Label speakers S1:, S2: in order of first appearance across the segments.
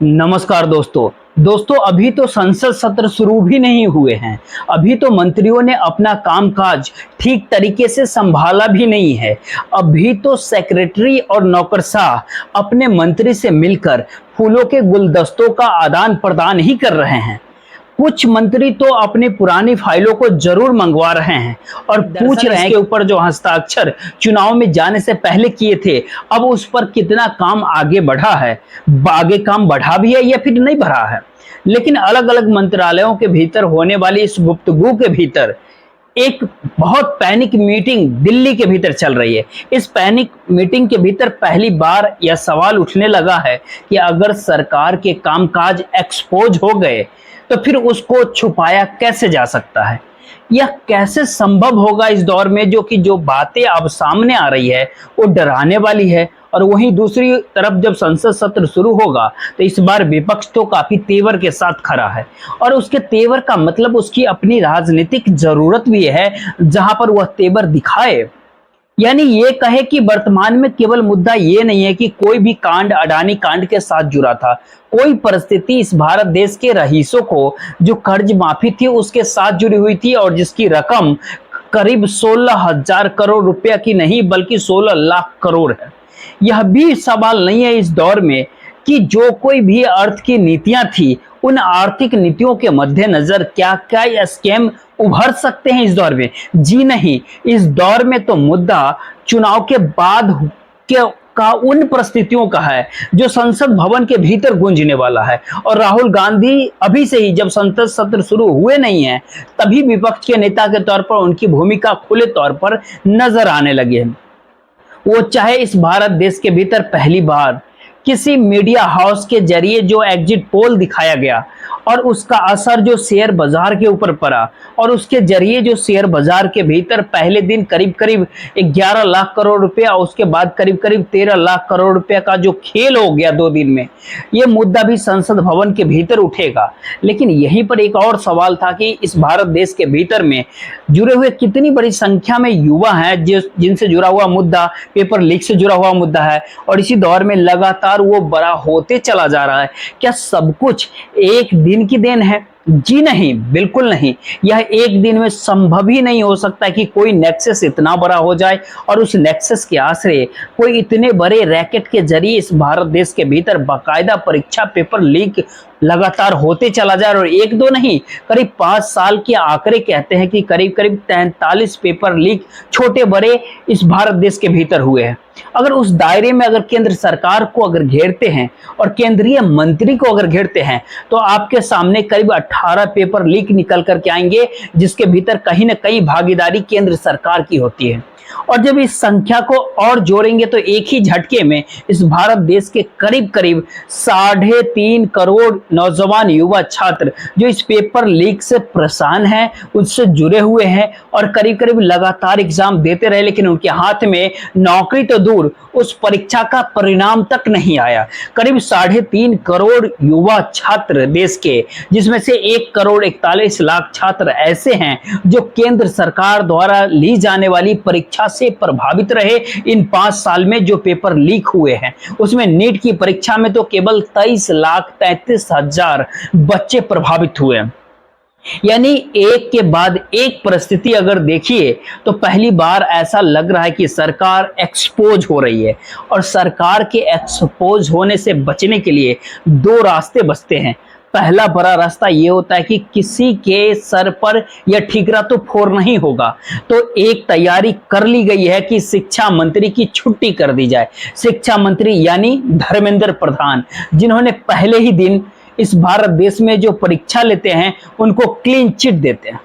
S1: नमस्कार दोस्तों अभी तो संसद सत्र शुरू भी नहीं हुए हैं। अभी तो मंत्रियों ने अपना कामकाज ठीक तरीके से संभाला भी नहीं है। अभी तो सेक्रेटरी और नौकरशाह अपने मंत्री से मिलकर फूलों के गुलदस्तों का आदान प्रदान ही कर रहे हैं। कुछ मंत्री तो अपनी पुरानी फाइलों को जरूर मंगवा रहे हैं और पूछ रहे हैं कि ऊपर जो हस्ताक्षर चुनाव में जाने से पहले किए थे, अब उस पर कितना काम आगे बढ़ा है, आगे काम बढ़ा भी है या फिर नहीं बढ़ा है। लेकिन अलग अलग मंत्रालयों के भीतर होने वाली इस गुफ्तगू के भीतर एक बहुत पैनिक मीटिंग दिल्ली के भीतर चल रही है। इस पैनिक मीटिंग के भीतर पहली बार यह सवाल उठने लगा है कि अगर सरकार के कामकाज एक्सपोज हो गए तो फिर उसको छुपाया कैसे जा सकता है। यह कैसे संभव होगा इस दौर में जो बातें अब सामने आ रही है वो डराने वाली है। और वहीं दूसरी तरफ जब संसद सत्र शुरू होगा तो इस बार विपक्ष तो काफी तेवर के साथ खड़ा है और उसके तेवर का मतलब उसकी अपनी राजनीतिक जरूरत भी है जहां पर वह तेवर दिखाए। यानी ये कहे कि वर्तमान में केवल मुद्दा ये नहीं है कि कोई भी कांड अडानी कांड के साथ जुड़ा था, कोई परिस्थिति इस भारत देश के रईसों को जो कर्ज माफी थी उसके साथ जुड़ी हुई थी और जिसकी रकम करीब 16,000 करोड़ रुपया की नहीं बल्कि 16 लाख करोड़ है। यह भी सवाल नहीं है इस दौर में कि जो कोई भी अर्थ की नीतियां थी उन आर्थिक नीतियों के मद्देनजर क्या क्या स्कैम उभर सकते हैं इस दौर में। जी नहीं, इस दौर में तो मुद्दा चुनाव के बाद का उन परिस्थितियों का है जो संसद भवन के भीतर गूंजने वाला है। और राहुल गांधी अभी से ही जब संसद सत्र शुरू हुए नहीं है तभी विपक्ष के नेता के तौर पर उनकी भूमिका खुले तौर पर नजर आने लगी है। वो चाहे इस भारत देश के भीतर पहली बार किसी मीडिया हाउस के जरिए जो एग्जिट पोल दिखाया गया और उसका असर जो शेयर बाजार के ऊपर पड़ा और उसके जरिए जो शेयर बाजार के भीतर पहले दिन करीब करीब 11 लाख करोड़ रुपया और उसके बाद करीब करीब 13 लाख करोड़ रुपया का जो खेल हो गया 2 दिन में, ये मुद्दा भी संसद भवन के भीतर उठेगा। लेकिन यहीं पर एक और सवाल था कि इस भारत देश के भीतर में जुड़े हुए कितनी बड़ी संख्या में युवा हैं जिनसे जुड़ा हुआ मुद्दा पेपर लीक से जुड़ा हुआ मुद्दा है और इसी दौर में लगातार वो बड़ा होते चला जा रहा है। क्या सब कुछ एक दिन की देन है? जी नहीं, बिल्कुल नहीं। यह एक दिन में संभव ही नहीं हो सकता कि कोई नेक्सस इतना बड़ा हो जाए और उस नेक्सस के आश्रय कोई इतने बड़े रैकेट के जरिए इस भारत देश के भीतर बाकायदा परीक्षा पेपर लीक लगातार होते चला जाए। और एक दो नहीं, करीब 5 साल के आंकड़े कहते हैं कि करीब करीब 43 पेपर लीक छोटे बड़े इस भारत देश के भीतर हुए हैं। अगर उस दायरे में अगर केंद्र सरकार को अगर घेरते हैं और केंद्रीय मंत्री को अगर घेरते हैं तो आपके सामने करीब 18 पेपर लीक निकल करके आएंगे जिसके भीतर कहीं ना कहीं भागीदारी केंद्र सरकार की होती है। और जब इस संख्या को और जोड़ेंगे तो एक ही झटके में इस भारत देश के करीब करीब 3.5 करोड़ नौजवान युवा छात्र जो इस पेपर लीक से परेशान हैं, उससे जुड़े हुए हैं और करीब करीब लगातार एग्जाम देते रहे लेकिन उनके हाथ में नौकरी तो दूर उस परीक्षा का परिणाम तक नहीं आया। करीब 3.5 करोड़ युवा छात्र देश के, जिसमें से 1 करोड़ 41 लाख छात्र ऐसे हैं जो केंद्र सरकार द्वारा ली जाने वाली परीक्षा से प्रभावित रहे। इन 5 साल में जो पेपर लीक हुए हैं उसमें नीट की परीक्षा में तो केवल 23,33,000 बच्चे प्रभावित हुए। यानी एक के बाद एक परिस्थिति अगर देखिए तो पहली बार ऐसा लग रहा है कि सरकार एक्सपोज हो रही है। और सरकार के एक्सपोज होने से बचने के लिए 2 रास्ते बचते हैं। पहला बड़ा रास्ता ये होता है कि किसी के सर पर यह ठीकरा तो फोड़ नहीं होगा, तो एक तैयारी कर ली गई है कि शिक्षा मंत्री की छुट्टी कर दी जाए। शिक्षा मंत्री यानी धर्मेंद्र प्रधान, जिन्होंने पहले ही दिन इस भारत देश में जो परीक्षा लेते हैं उनको क्लीन चिट देते हैं।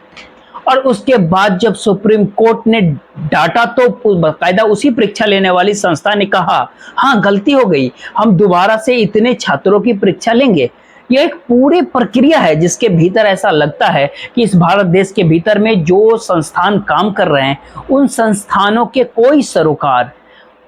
S1: और उसके बाद जब सुप्रीम कोर्ट ने डाटा तो बाकायदा उसी परीक्षा लेने वाली संस्था ने कहा हाँ गलती हो गई, हम दोबारा से इतने छात्रों की परीक्षा लेंगे। यह एक पूरी प्रक्रिया है जिसके भीतर ऐसा लगता है कि इस भारत देश के भीतर में जो संस्थान काम कर रहे हैं उन संस्थानों के कोई सरोकार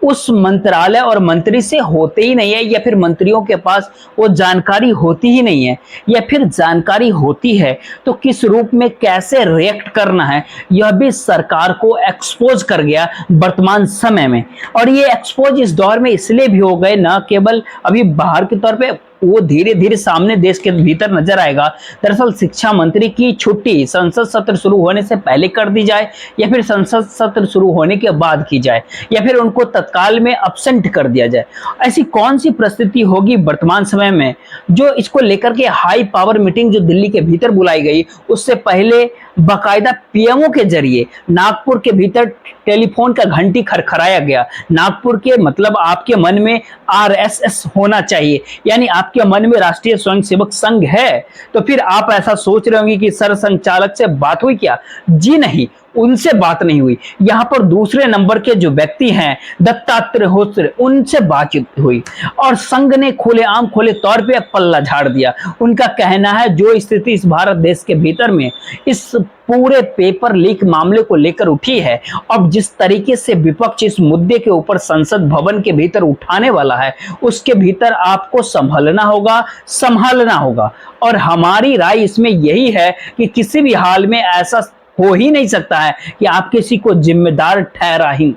S1: उस मंत्रालय और मंत्री से होते ही नहीं है, या फिर मंत्रियों के पास वो जानकारी होती ही नहीं है, या फिर जानकारी होती है तो किस रूप में कैसे रिएक्ट करना है यह भी सरकार को एक्सपोज कर गया वर्तमान समय में। और ये एक्सपोज इस दौर में इसलिए भी हो गए, न केवल अभी बाहर के तौर पे वो धीरे धीरे सामने देश के भीतर नजर आएगा। दरअसल शिक्षा मंत्री की छुट्टी संसद सत्र शुरू होने से पहले कर दी जाए या फिर संसद सत्र शुरू होने के बाद की जाए या फिर उनको तत्काल में अब्सेंट कर दिया जाए। ऐसी कौन सी परिस्थिति होगी वर्तमान समय में जो इसको लेकर के हाई पावर मीटिंग जो दिल्ली के भीतर बुलाई गई, उससे पहले बाकायदा पीएमओ के जरिए नागपुर के भीतर टेलीफोन का घंटी खरखराया गया। नागपुर के मतलब आपके मन में आरएसएस होना चाहिए, यानी आपके मन में राष्ट्रीय स्वयंसेवक संघ है। तो फिर आप ऐसा सोच रहे होंगे कि सर संचालक से बात हुई क्या? जी नहीं, उनसे बात नहीं हुई। यहाँ पर दूसरे नंबर के जो व्यक्ति हैं दत्तात्रेय होसरे, उनसे बातचीत हुई और संघ ने खुलेआम खुले तौर पे पल्ला झाड़ दिया। उनका कहना है जो स्थिति इस भारत देश के भीतर में इस पूरे पेपर लीक मामले को लेकर उठी है, अब जिस तरीके से विपक्ष इस मुद्दे के ऊपर संसद भवन के भीतर उठाने वाला है, उसके भीतर आपको संभलना होगा, संभालना होगा। और हमारी राय इसमें यही है कि किसी भी हाल में ऐसा हो ही नहीं सकता है कि आप किसी को जिम्मेदार ठहरा ही,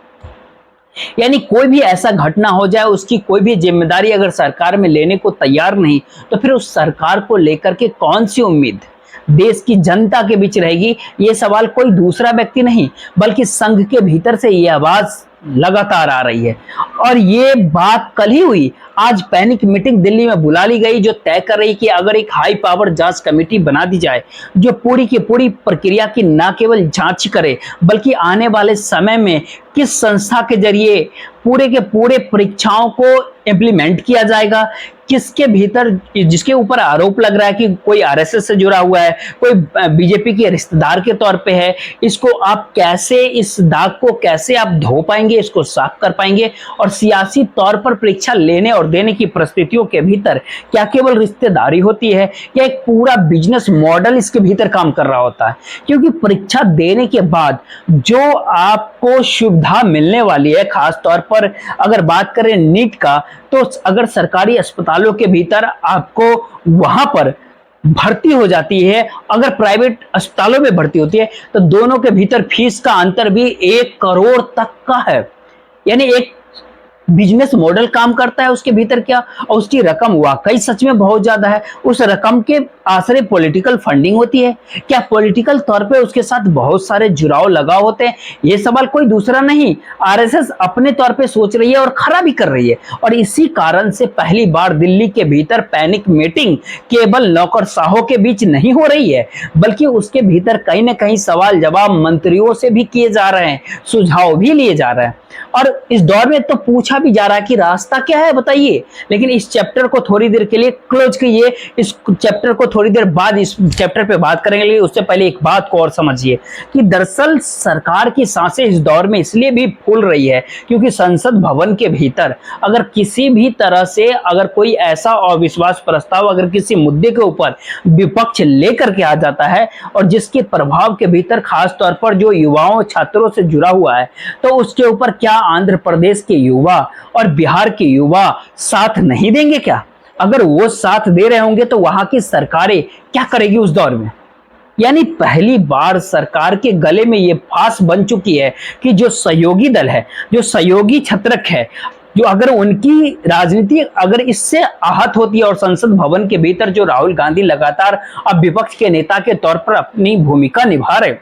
S1: यानी कोई भी ऐसा घटना हो जाए उसकी कोई भी जिम्मेदारी अगर सरकार में लेने को तैयार नहीं, तो फिर उस सरकार को लेकर के कौन सी उम्मीद देश की जनता के बीच रहेगी? ये सवाल कोई दूसरा व्यक्ति नहीं बल्कि संघ के भीतर से ये आवाज लगातार आ रही है। और ये बात कल ही हुई, आज पैनिक मीटिंग दिल्ली में बुला ली गई जो तय कर रही कि अगर एक हाई पावर जांच कमेटी बना दी जाए जो पूरी की पूरी प्रक्रिया की न केवल जांच करे बल्कि आने वाले समय में किस संस्था के जरिए पूरे के पूरे परीक्षाओं को इम्प्लीमेंट किया जाएगा, किसके भीतर जिसके ऊपर आरोप लग रहा है कि कोई आरएसएस से जुड़ा हुआ है, कोई बीजेपी के रिश्तेदार के तौर पे है, इसको आप कैसे, इस दाग को कैसे आप धो पाएंगे, इसको साफ कर पाएंगे? और सियासी तौर पर परीक्षा लेने और देने की परिस्थितियों के भीतर क्या केवल रिश्तेदारी होती है या एक पूरा बिजनेस मॉडल इसके भीतर काम कर रहा होता है? क्योंकि परीक्षा देने के बाद जो आपको सुविधा मिलने वाली है, खास तौर पर अगर बात करें नीट का, तो अगर सरकारी अस्पतालों के भीतर आपको वहां पर भर्ती हो जाती है, अगर प्राइवेट अस्पतालों में भर्ती होती है, तो दोनों के भीतर फीस का अंतर भी 1 करोड़ तक का है। यानी एक बिजनेस मॉडल काम करता है उसके भीतर क्या, और उसकी रकम वाकई सच में बहुत ज्यादा है। उस रकम के आसरे पॉलिटिकल फंडिंग होती है क्या? पॉलिटिकल तौर पे उसके साथ बहुत सारे जुड़ाव लगा होते हैं। ये सवाल कोई दूसरा नहीं, आरएसएस अपने तौर पे सोच रही है और खरा भी कर रही है। और इसी कारण से पहली बार दिल्ली के भीतर पैनिक मीटिंग केवल नौकरशाहों के बीच नहीं हो रही है बल्कि उसके भीतर कहीं ना कहीं सवाल जवाब मंत्रियों से भी किए जा रहे हैं, सुझाव भी लिए जा रहे हैं। और इस दौर में तो पूछा भी जा रहा है कि रास्ता क्या है बताइए। लेकिन इस चैप्टर को थोड़ी देर के लिए क्लोज कीजिए, इस चैप्टर को थोड़ी देर बाद इस चैप्टर पे बात करेंगे। उससे पहले एक बात को और समझिए कि दरअसल सरकार की सांसें इस दौर में इसलिए भी फूल रही है क्योंकि संसद भवन के भीतर अगर किसी भी तरह से अगर कोई ऐसा अविश्वास प्रस्ताव अगर किसी मुद्दे के ऊपर विपक्ष लेकर के आ जाता है और जिसके प्रभाव के भीतर खास तौर पर जो युवाओं छात्रों से जुड़ा हुआ है, तो उसके ऊपर क्या आंध्र प्रदेश के युवा और बिहार के युवा साथ नहीं देंगे क्या? अगर वो साथ दे रहे होंगे तो वहां की सरकारें क्या करेगी उस दौर में? यानी पहली बार सरकार के गले में ये फांस बन चुकी है कि जो सहयोगी दल है, जो सहयोगी छत्रक है, जो अगर उनकी राजनीति अगर इससे आहत होती है और संसद भवन के भीतर जो राहुल गांधी लगातार अब विपक्ष के नेता के तौर पर अपनी भूमिका निभा रहे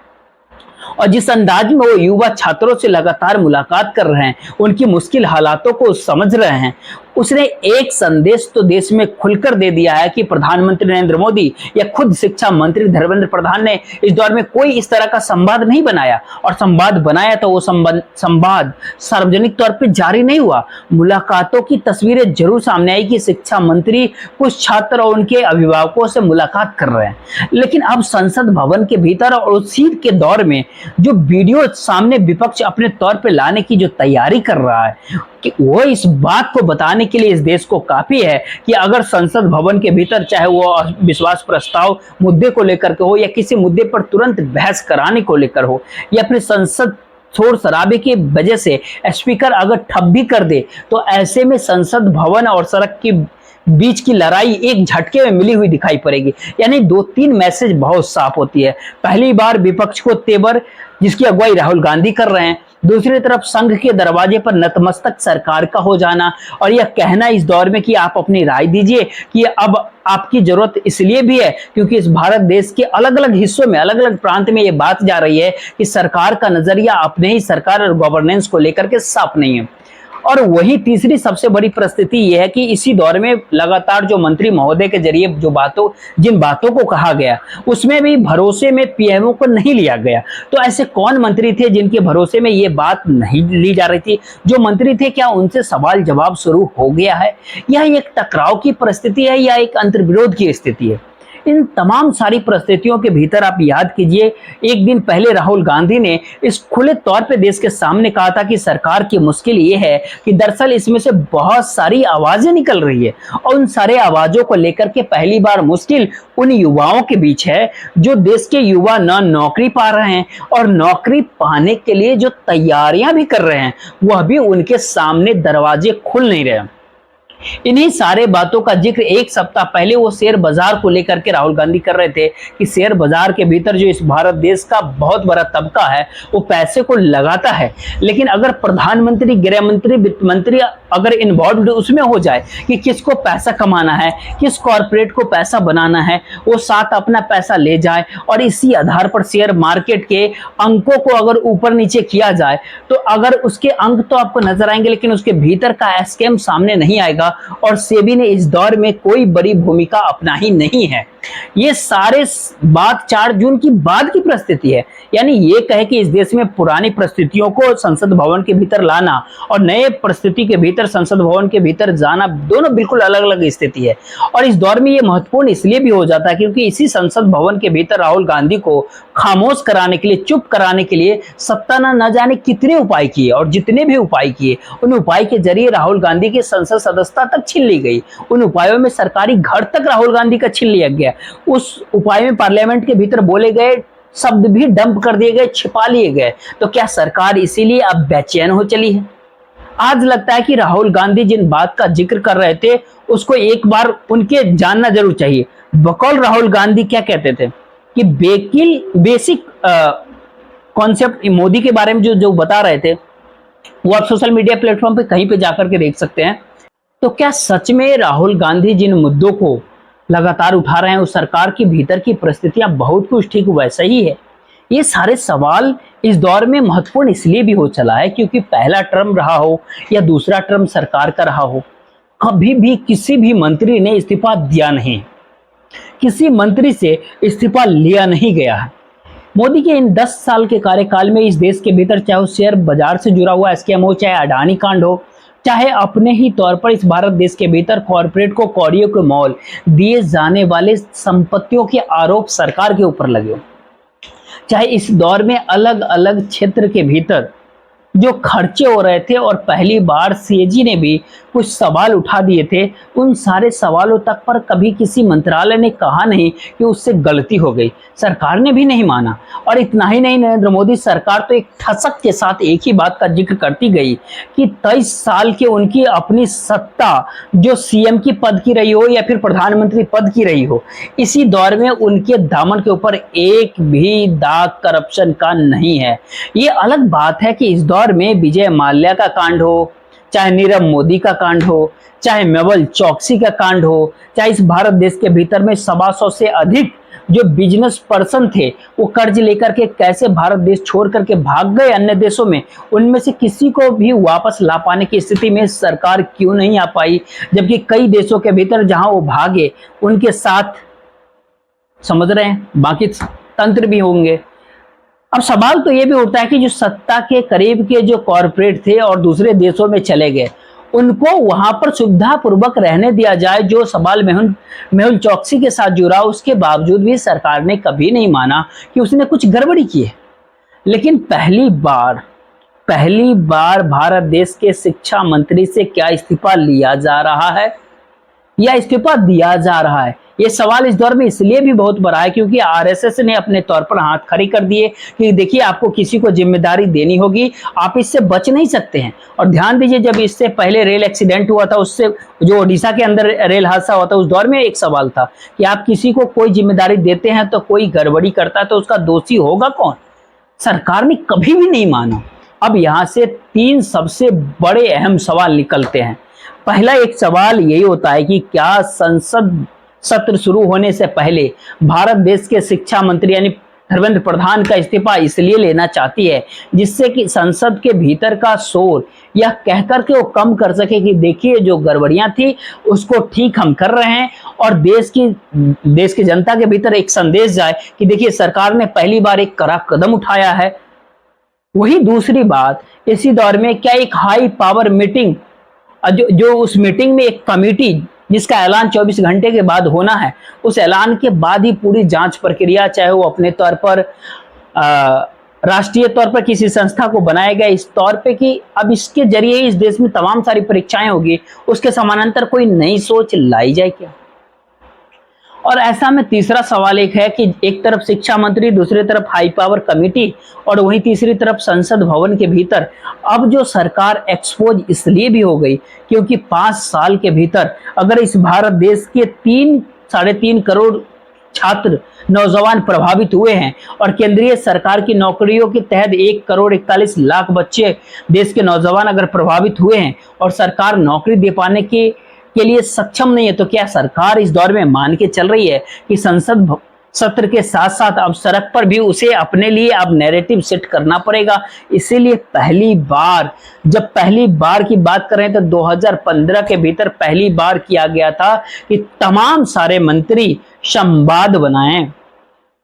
S1: और जिस अंदाज में वो युवा छात्रों से लगातार मुलाकात कर रहे हैं, उनकी मुश्किल हालातों को समझ रहे हैं, उसने एक संदेश तो देश में खुलकर दे दिया है कि प्रधानमंत्री नरेंद्र मोदी या खुद शिक्षा मंत्री धर्मेंद्र प्रधान ने इस दौर में कोई इस तरह का संवाद नहीं बनाया, और संवाद बनाया तो वो संवाद सार्वजनिक तौर पर जारी नहीं हुआ। मुलाकातों की तस्वीरें जरूर सामने आई कि शिक्षा मंत्री कुछ छात्र और उनके अभिभावकों से मुलाकात कर रहे हैं, लेकिन अब संसद भवन के भीतर और उसी के दौर में जो वीडियो सामने विपक्ष अपने तौर पे लाने की जो तैयारी कर रहा है कि वो इस बात को बताने के लिए इस देश को काफी है कि अगर संसद भवन के भीतर चाहे वो विश्वास प्रस्ताव मुद्दे को लेकर के हो या किसी मुद्दे पर तुरंत बहस कराने को लेकर हो या फिर संसद शोर शराबे की वजह से स्पीकर अगर ठप भी कर दे, तो ऐसे में संसद भवन और सड़क की बीच की लड़ाई एक झटके में मिली हुई दिखाई पड़ेगी। यानी 2-3 मैसेज बहुत साफ होती है। पहली बार विपक्ष को तेवर जिसकी अगुवाई राहुल गांधी कर रहे हैं, दूसरी तरफ संघ के दरवाजे पर नतमस्तक सरकार का हो जाना और यह कहना इस दौर में कि आप अपनी राय दीजिए, कि अब आपकी जरूरत इसलिए भी है क्योंकि इस भारत देश के अलग अलग हिस्सों में, अलग अलग प्रांत में यह बात जा रही है कि सरकार का नजरिया अपने ही सरकार और गवर्नेंस को लेकर के साफ नहीं है। और वही तीसरी सबसे बड़ी परिस्थिति यह है कि इसी दौर में लगातार जो मंत्री महोदय के जरिए जिन बातों को कहा गया उसमें भी भरोसे में पीएमओ को नहीं लिया गया। तो ऐसे कौन मंत्री थे जिनके भरोसे में ये बात नहीं ली जा रही थी? जो मंत्री थे क्या उनसे सवाल जवाब शुरू हो गया है? यह एक टकराव की परिस्थिति है या एक अंतर्विरोध की स्थिति है? इन तमाम सारी परिस्थितियों के भीतर आप याद कीजिए, एक दिन पहले राहुल गांधी ने इस खुले तौर पे देश के सामने कहा था कि सरकार की मुश्किल ये है कि दरअसल इसमें से बहुत सारी आवाजें निकल रही है और उन सारे आवाजों को लेकर के पहली बार मुश्किल उन युवाओं के बीच है जो देश के युवा न नौकरी पा रहे हैं और नौकरी पाने के लिए जो तैयारियां भी कर रहे हैं वह भी उनके सामने दरवाजे खुल नहीं रहे। इन्हीं सारे बातों का जिक्र एक सप्ताह पहले वो शेयर बाजार को लेकर के राहुल गांधी कर रहे थे कि शेयर बाजार के भीतर जो इस भारत देश का बहुत बड़ा तबका है वो पैसे को लगाता है, लेकिन अगर प्रधानमंत्री, गृह मंत्री, वित्त मंत्री अगर इन्वॉल्व उसमें हो जाए कि किसको पैसा कमाना है, किस कॉर्पोरेट को पैसा बनाना है, वो साथ अपना पैसा ले जाए और इसी आधार पर शेयर मार्केट के अंकों को अगर ऊपर नीचे किया जाए तो अगर उसके अंक तो आपको नजर आएंगे लेकिन उसके भीतर का स्कैम सामने नहीं आएगा और सेबी ने इस दौर में कोई बड़ी भूमिका अपनाई नहीं है। ये सारे बात 4 जून की बाद की परिस्थिति है, यानी ये कहे कि इस देश में पुरानी परिस्थितियों को संसद भवन के भीतर लाना और नए परिस्थिति के भीतर संसद भवन के भीतर जाना दोनों बिल्कुल अलग अलग स्थिति है। और इस दौर में ये महत्वपूर्ण इसलिए भी हो जाता है क्योंकि इसी संसद भवन के भीतर राहुल गांधी को खामोश कराने के लिए, चुप कराने के लिए सत्ता न जाने कितने उपाय किए और जितने भी उपाय किए उन उपाय के जरिए राहुल गांधी की संसद सदस्यता तक छीन ली गई। उन उपायों में सरकारी घर तक राहुल गांधी का छीन लिया गया। उस उपाय में पार्लियामेंट के भीतर बोले गए शब्द भी डंप कर दिए गए, छिपा लिए गए। तो क्या सरकार इसीलिए अब बेचैन हो चली है? आज लगता है कि राहुल गांधी जिन बात का जिक्र कर रहे थे उसको एक बार उनके जानना जरूर चाहिए। बकौल राहुल गांधी क्या कहते थे कि बेसिक कॉन्सेप्ट मोदी के बारे में जो बता रहे थे वो आप सोशल मीडिया प्लेटफॉर्म पे कहीं पे जाकर के देख सकते हैं। तो क्या सच में राहुल गांधी जिन मुद्दों को लगातार उठा रहे हैं उस सरकार की भीतर की परिस्थितियां बहुत कुछ ठीक वैसा ही है? ये सारे सवाल इस दौर में महत्वपूर्ण इसलिए भी हो चला है क्योंकि पहला टर्म रहा हो या दूसरा टर्म सरकार का रहा हो, कभी भी किसी भी मंत्री ने इस्तीफा दिया नहीं, किसी मंत्री से इस्तीफा लिया नहीं गया है। मोदी के इन 10 साल के कार्यकाल में इस देश के भीतर चाहे शेयर बाजार से जुड़ा हुआ स्कैम हो, चाहे अडानी कांड हो, चाहे अपने ही तौर पर इस भारत देश के भीतर कॉर्पोरेट को कौड़ियों के मोल दिए जाने वाले संपत्तियों के आरोप सरकार के ऊपर लगे हो, चाहे इस दौर में अलग अलग क्षेत्र के भीतर जो खर्चे हो रहे थे और पहली बार सीएजी ने भी कुछ सवाल उठा दिए थे, उन सारे सवालों तक पर कभी किसी मंत्रालय ने कहा नहीं कि उससे गलती हो गई। सरकार ने भी नहीं माना। और इतना ही नहीं, नरेंद्र मोदी सरकार तो एक ठसक के साथ एक ही बात का जिक्र करती गई कि 23 साल के उनकी अपनी सत्ता जो सीएम की पद की रही हो या फिर प्रधानमंत्री पद की रही हो, इसी दौर में उनके दामन के ऊपर एक भी दाग करप्शन का नहीं है। ये अलग बात है कि इस दौर में विजय माल्या का कांड हो, चाहे नीरव मोदी का कांड हो, चाहे मेहुल चौकसी का कांड हो, चाहे इस भारत देश के भीतर में 125 से अधिक जो बिजनेस पर्सन थे वो कर्ज लेकर के कैसे भारत देश छोड़ करके भाग गए अन्य देशों में, उनमें से किसी को भी वापस ला पाने की स्थिति में सरकार क्यों नहीं आ पाई? जबकि कई देशों के भीतर जहां वो भागे उनके साथ, समझ रहे हैं, बाकी तंत्र भी होंगे। अब सवाल तो ये भी उठता है कि जो सत्ता के करीब के जो कॉर्पोरेट थे और दूसरे देशों में चले गए उनको वहां पर सुविधा पूर्वक रहने दिया जाए। जो सवाल मेहुल चौकसी के साथ जुड़ा, उसके बावजूद भी सरकार ने कभी नहीं माना कि उसने कुछ गड़बड़ी की है। लेकिन पहली बार भारत देश के शिक्षा मंत्री से क्या इस्तीफा लिया जा रहा है या इस्तीफा दिया जा रहा है? ये सवाल इस दौर में इसलिए भी बहुत बड़ा है क्योंकि आरएसएस ने अपने तौर पर हाथ खड़ी कर दिए कि देखिए आपको किसी को जिम्मेदारी देनी होगी, आप इससे बच नहीं सकते हैं। और ध्यान दीजिए, जब इससे पहले रेल एक्सीडेंट हुआ था, उससे जो ओडिशा के अंदर रेल हादसा हुआ था, उस दौर में एक सवाल था कि आप किसी को कोई जिम्मेदारी देते हैं तो कोई गड़बड़ी करता है तो उसका दोषी होगा कौन? सरकार ने कभी भी नहीं माना। अब यहां से तीन सबसे बड़े अहम सवाल निकलते हैं। पहला एक सवाल यही होता है कि क्या संसद सत्र शुरू होने से पहले भारत देश के शिक्षा मंत्री यानी धर्मेंद्र प्रधान का इस्तीफा इसलिए लेना चाहती है जिससे कि संसद के भीतर का शोर यह कहकर के वो कम कर सके कि देखिए जो गड़बड़ियां थी उसको ठीक हम कर रहे हैं, और देश की जनता के भीतर एक संदेश जाए कि देखिए सरकार ने पहली बार एक कड़ा कदम उठाया है। वही दूसरी बात, इसी दौर में क्या एक हाई पावर मीटिंग जो उस मीटिंग में एक कमेटी जिसका ऐलान 24 घंटे के बाद होना है, उस ऐलान के बाद ही पूरी जांच प्रक्रिया, चाहे वो अपने तौर पर राष्ट्रीय तौर पर किसी संस्था को बनाया गया इस तौर पे कि अब इसके जरिए इस देश में तमाम सारी परीक्षाएं होगी, उसके समानांतर कोई नई सोच लाई जाए क्या? और ऐसा में तीसरा सवाल एक है कि एक तरफ शिक्षा मंत्री, दूसरी तरफ हाई पावर कमेटी, और वहीं तीसरी तरफ संसद भवन के भीतर अब जो सरकार एक्सपोज इसलिए भी हो गई क्योंकि 5 साल के भीतर अगर इस भारत देश के 3-3.5 करोड़ छात्र नौजवान प्रभावित हुए हैं और केंद्रीय सरकार की नौकरियों के तहत 1,41,00,000 बच्चे देश के नौजवान अगर प्रभावित हुए हैं और सरकार नौकरी दे पाने के लिए सक्षम नहीं है, तो क्या सरकार इस दौर में मान के चल रही है कि संसद सत्र के साथ साथ अब सड़क पर भी उसे अपने लिए अब नैरेटिव सेट करना पड़ेगा? इसीलिए जब पहली बार की बात करें तो 2015 के भीतर पहली बार किया गया था कि तमाम सारे मंत्री संवाद बनाएं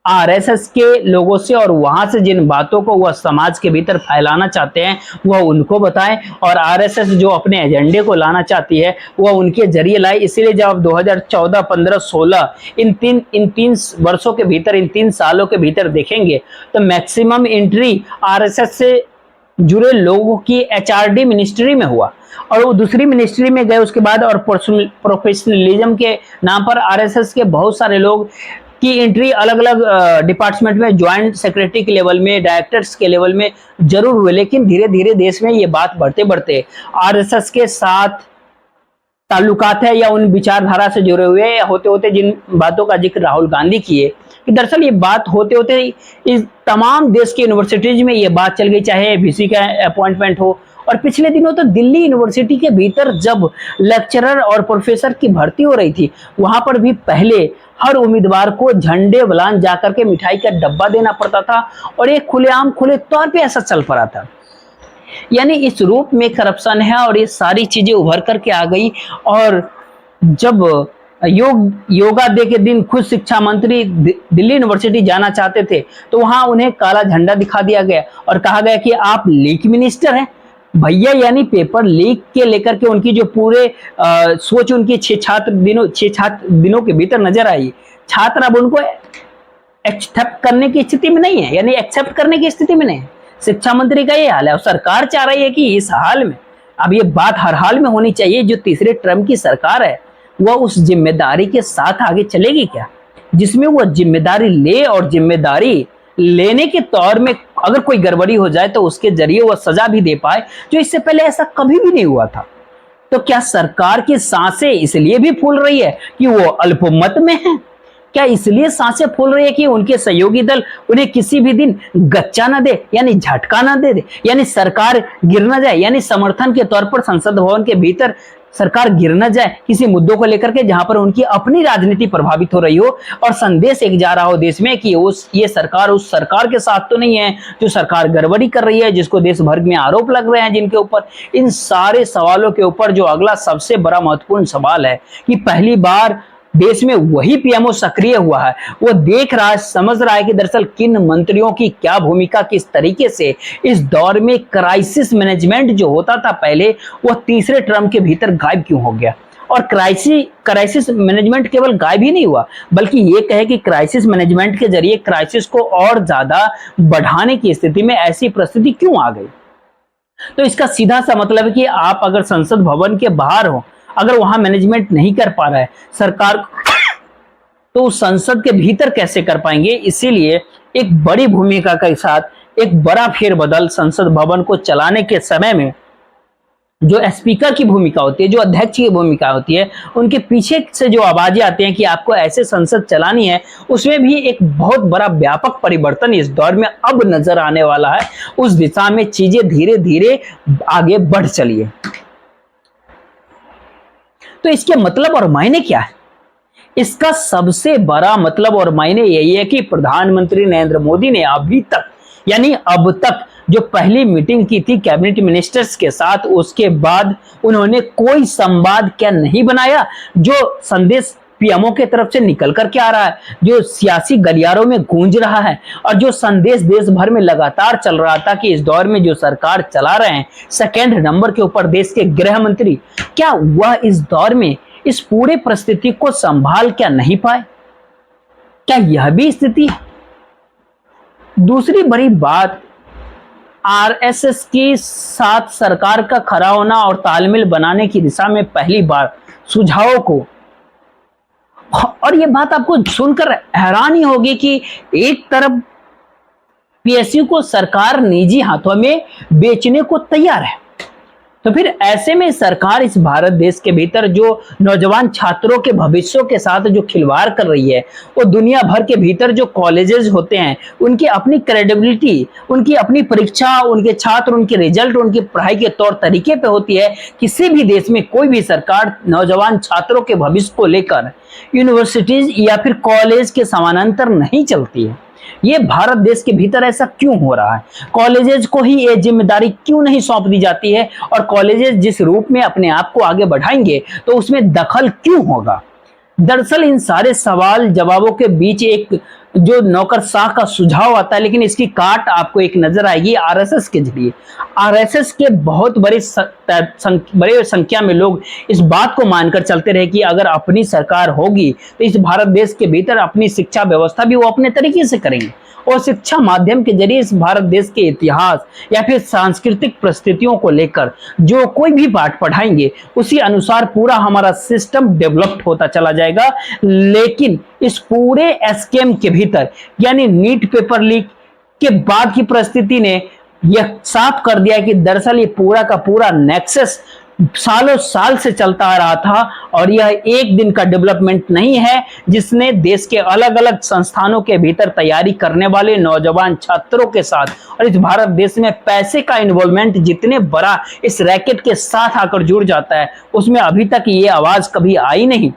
S1: आरएसएस के लोगों से, और वहां से जिन बातों को वह समाज के भीतर फैलाना चाहते हैं वह उनको बताएं, और आरएसएस जो अपने एजेंडे को लाना चाहती है वह उनके जरिए लाए। इसीलिए जब आप 2014, 15, 16 इन तीन वर्षों के भीतर, इन 3 सालों के भीतर देखेंगे तो मैक्सिमम एंट्री आरएसएस से जुड़े लोगों की एचआरडी मिनिस्ट्री में हुआ, और वो दूसरी मिनिस्ट्री में गए उसके बाद, और प्रोफेशनलिज्म के नाम पर आरएसएस के बहुत सारे लोग की एंट्री अलग अलग डिपार्टमेंट में, ज्वाइंट सेक्रेटरी के लेवल में, डायरेक्टर्स के लेवल में जरूर हुए, लेकिन धीरे धीरे देश में ये बात बढ़ते बढ़ते आरएसएस के साथ ताल्लुकात है या उन विचारधारा से जुड़े हुए होते होते, जिन बातों का जिक्र राहुल गांधी किए कि दरअसल ये बात होते होते इस तमाम देश के यूनिवर्सिटीज में ये बात चल गई, चाहे वीसी का अपॉइंटमेंट हो, और पिछले दिनों तो दिल्ली यूनिवर्सिटी के भीतर जब लेक्चरर और प्रोफेसर की भर्ती हो रही थी वहां पर भी पहले हर उम्मीदवार को झंडे बुलान जाकर के मिठाई का डब्बा देना पड़ता था, और एक खुले तौर पे ऐसा चल पड़ा था। यानी इस रूप में करप्शन है, और ये सारी चीजें उभर करके आ गई। और जब योगा डे के दिन खुद शिक्षा मंत्री दिल्ली यूनिवर्सिटी जाना चाहते थे तो वहां उन्हें काला झंडा दिखा दिया गया और कहा गया कि आप लीक मिनिस्टर हैं भैया। यानी पेपर लीक के लेकर के उनकी जो पूरे सोच उनकी 6 छात्र दिनों के भीतर नजर आई, छात्र अब उनको एक्सेप्ट करने की स्थिति में नहीं है, यानी एक्सेप्ट करने की स्थिति में नहीं है। शिक्षा मंत्री का ये हाल है, और सरकार चाह रही है कि इस हाल में, अब ये बात हर हाल में होनी चाहिए, जो तीसरे टर्म की सरकार है वह उस जिम्मेदारी के साथ आगे चलेगी क्या, जिसमें वह जिम्मेदारी ले, और जिम्मेदारी लेने के तौर में अगर कोई गड़बड़ी हो जाए तो उसके जरिए वह सजा भी दे पाए, जो इससे पहले ऐसा कभी भी नहीं हुआ था। तो क्या सरकार की सांसें इसलिए भी फूल रही है कि वो अल्पमत में है? क्या इसलिए सांसें फूल रही है कि उनके सहयोगी दल उन्हें किसी भी दिन गच्चा न दे, यानी झटका न दे, यानी सरकार गिर न जाए, यानी समर्थन के तौर पर संसद भवन के भीतर सरकार गिर न जाए किसी मुद्दों को लेकर के जहां पर उनकी अपनी राजनीति प्रभावित हो रही हो, और संदेश एक जा रहा हो देश में कि ये सरकार उस सरकार के साथ तो नहीं है जो सरकार गड़बड़ी कर रही है, जिसको देश भर में आरोप लग रहे हैं जिनके ऊपर। इन सारे सवालों के ऊपर जो अगला सबसे बड़ा महत्वपूर्ण सवाल है कि पहली बार देश में वही पीएमओ सक्रिय हुआ है, वो देख रहा है, समझ रहा है कि दरअसल किन मंत्रियों की क्या भूमिका, किस तरीके से इस दौर में क्राइसिस मैनेजमेंट जो होता था पहले, वह तीसरे टर्म के भीतर गायब क्यों हो गया। और क्राइसिस मैनेजमेंट केवल गायब ही नहीं हुआ, बल्कि ये कहे कि क्राइसिस मैनेजमेंट के जरिए क्राइसिस को और ज्यादा बढ़ाने की स्थिति में ऐसी परिस्थिति क्यों आ गई। तो इसका सीधा सा मतलब है कि आप अगर संसद भवन के बाहर हो, अगर वहां मैनेजमेंट नहीं कर पा रहा है सरकार, तो संसद के भीतर कैसे कर पाएंगे। इसीलिए एक बड़ी भूमिका के साथ एक बड़ा फेरबदल संसद भवन को चलाने के समय में जो स्पीकर की भूमिका होती है, जो अध्यक्ष की भूमिका होती है, उनके पीछे से जो आवाजें आती हैं कि आपको ऐसे संसद चलानी है, उसमें भी एक बहुत बड़ा व्यापक परिवर्तन इस दौर में अब नजर आने वाला है। उस दिशा में चीजें धीरे धीरे आगे बढ़ चली है। तो इसके मतलब और मायने क्या है? इसका सबसे बड़ा मतलब और मायने यही है कि प्रधानमंत्री नरेंद्र मोदी ने अभी तक, यानी अब तक जो पहली मीटिंग की थी कैबिनेट मिनिस्टर्स के साथ, उसके बाद उन्होंने कोई संवाद क्या नहीं बनाया। जो संदेश पीएमओ के तरफ से निकल करके आ रहा है, जो सियासी गलियारों में गूंज रहा है, और जो संदेश देश भर में लगातार चल रहा था कि इस दौर में जो सरकार चला रहे हैं सेकेंड नंबर के ऊपर देश के गृह मंत्री, क्या वह इस दौर में इस पूरे परिस्थिति को संभाल क्या नहीं पाए? क्या यह भी स्थिति है? दूसरी बड़ी बात, आरएसएस के साथ सरकार का खड़ा होना और तालमेल बनाने की दिशा में पहली बार सुझावों को, और यह बात आपको सुनकर हैरानी होगी कि एक तरफ पीएसयू को सरकार निजी हाथों में बेचने को तैयार है, तो फिर ऐसे में सरकार इस भारत देश के भीतर जो नौजवान छात्रों के भविष्यों के साथ जो खिलवाड़ कर रही है, वो दुनिया भर के भीतर जो कॉलेजेस होते हैं, उनकी अपनी क्रेडिबिलिटी, उनकी अपनी परीक्षा, उनके छात्र, उनके रिजल्ट, उनकी पढ़ाई के तौर तरीके पे होती है। किसी भी देश में कोई भी सरकार नौजवान छात्रों के भविष्य को लेकर यूनिवर्सिटीज या फिर कॉलेज के समानांतर नहीं चलती है। ये भारत देश के भीतर ऐसा क्यों हो रहा है? कॉलेजेस को ही ये जिम्मेदारी क्यों नहीं सौंप दी जाती है? और कॉलेजेस जिस रूप में अपने आप को आगे बढ़ाएंगे तो उसमें दखल क्यों होगा? दरअसल इन सारे सवाल जवाबों के बीच एक जो नौकरशाह का सुझाव आता है, लेकिन इसकी काट आपको एक नजर आएगी आरएसएस के जरिए। आरएसएस के बहुत बड़ी संख्या में लोग इस बात को मानकर चलते रहे कि अगर अपनी सरकार होगी तो इस भारत देश के भीतर अपनी शिक्षा व्यवस्था भी वो अपने तरीके से करेंगे, और शिक्षा माध्यम के जरिए इस भारत देश के इतिहास या फिर सांस्कृतिक परिस्थितियों को लेकर जो कोई भी पाठ पढ़ाएंगे उसी अनुसार पूरा हमारा सिस्टम डेवलप्ड होता चला जाएगा। लेकिन इस पूरे स्कैम के भीतर, यानी नीट पेपर लीक के बाद की परिस्थिति ने यह साफ कर दिया कि दरअसल ये पूरा का पूरा नेक्सस सालों साल से चलता आ रहा था, और यह एक दिन का डेवलपमेंट नहीं है जिसने देश के अलग अलग संस्थानों के भीतर तैयारी करने वाले नौजवान छात्रों के साथ और इस भारत देश में पैसे का इन्वॉल्वमेंट जितने बड़ा इस रैकेट के साथ आकर जुड़ जाता है, उसमें अभी तक ये आवाज कभी आई नहीं।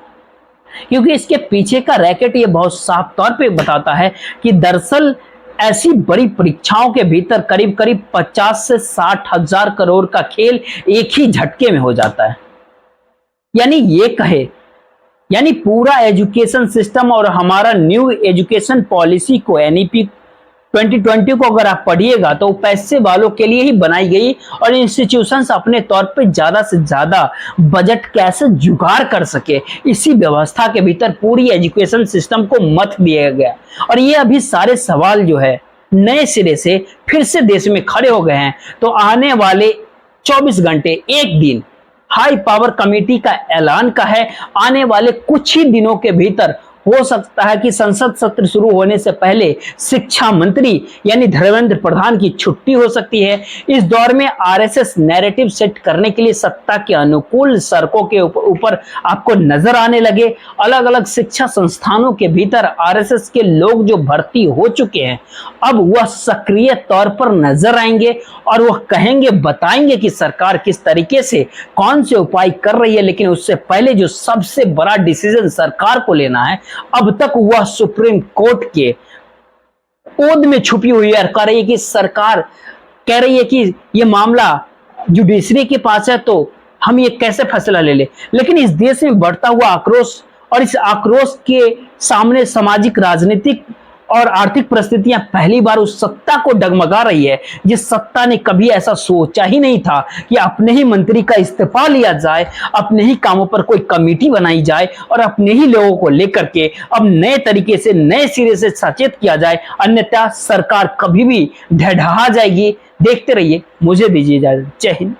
S1: क्योंकि इसके पीछे का रैकेट ये बहुत साफ तौर पे बताता है कि दरअसल ऐसी बड़ी परीक्षाओं के भीतर करीब करीब 50 से 60 हजार करोड़ का खेल एक ही झटके में हो जाता है। यानी पूरा एजुकेशन सिस्टम और हमारा न्यू एजुकेशन पॉलिसी को एनईपी 2020 को अगर आप पढ़िएगा तो पैसे वालों के लिए ही बनाई गई, और इंस्टीट्यूशंस अपने तौर पे ज्यादा से ज्यादा बजट कैसे जुगाड़ कर सके इसी व्यवस्था के भीतर पूरी एजुकेशन सिस्टम को मत दिया गया। और ये अभी सारे सवाल जो है नए सिरे से फिर से देश में खड़े हो गए हैं। तो आने वाले 24 घंटे, एक दिन हाई पावर कमेटी का ऐलान का है, आने वाले कुछ ही दिनों के भीतर हो सकता है कि संसद सत्र शुरू होने से पहले शिक्षा मंत्री यानी धर्मेंद्र प्रधान की छुट्टी हो सकती है। इस दौर में आरएसएस नैरेटिव सेट करने के लिए सत्ता के अनुकूल सड़कों के ऊपर आपको नजर आने लगे। अलग अलग शिक्षा संस्थानों के भीतर आरएसएस के लोग जो भर्ती हो चुके हैं, अब वह सक्रिय तौर पर नजर आएंगे और वह कहेंगे, बताएंगे कि सरकार किस तरीके से कौन से उपाय कर रही है। लेकिन उससे पहले जो सबसे बड़ा डिसीजन सरकार को लेना है, अब तक वह सुप्रीम कोर्ट के ओद में छुपी हुई है। कह रही है कि सरकार कह रही है कि यह मामला जुडिशरी के पास है तो हम ये कैसे फैसला ले ले। लेकिन इस देश में बढ़ता हुआ आक्रोश और इस आक्रोश के सामने सामाजिक, राजनीतिक और आर्थिक परिस्थितियां पहली बार उस सत्ता को डगमगा रही है जिस सत्ता ने कभी ऐसा सोचा ही नहीं था कि अपने ही मंत्री का इस्तीफा लिया जाए, अपने ही कामों पर कोई कमेटी बनाई जाए और अपने ही लोगों को लेकर के अब नए तरीके से, नए सिरे से सचेत किया जाए। अन्यथा सरकार कभी भी ढह जाएगी। देखते रहिए, मुझे दीजिए इजाजत। जय हिंद।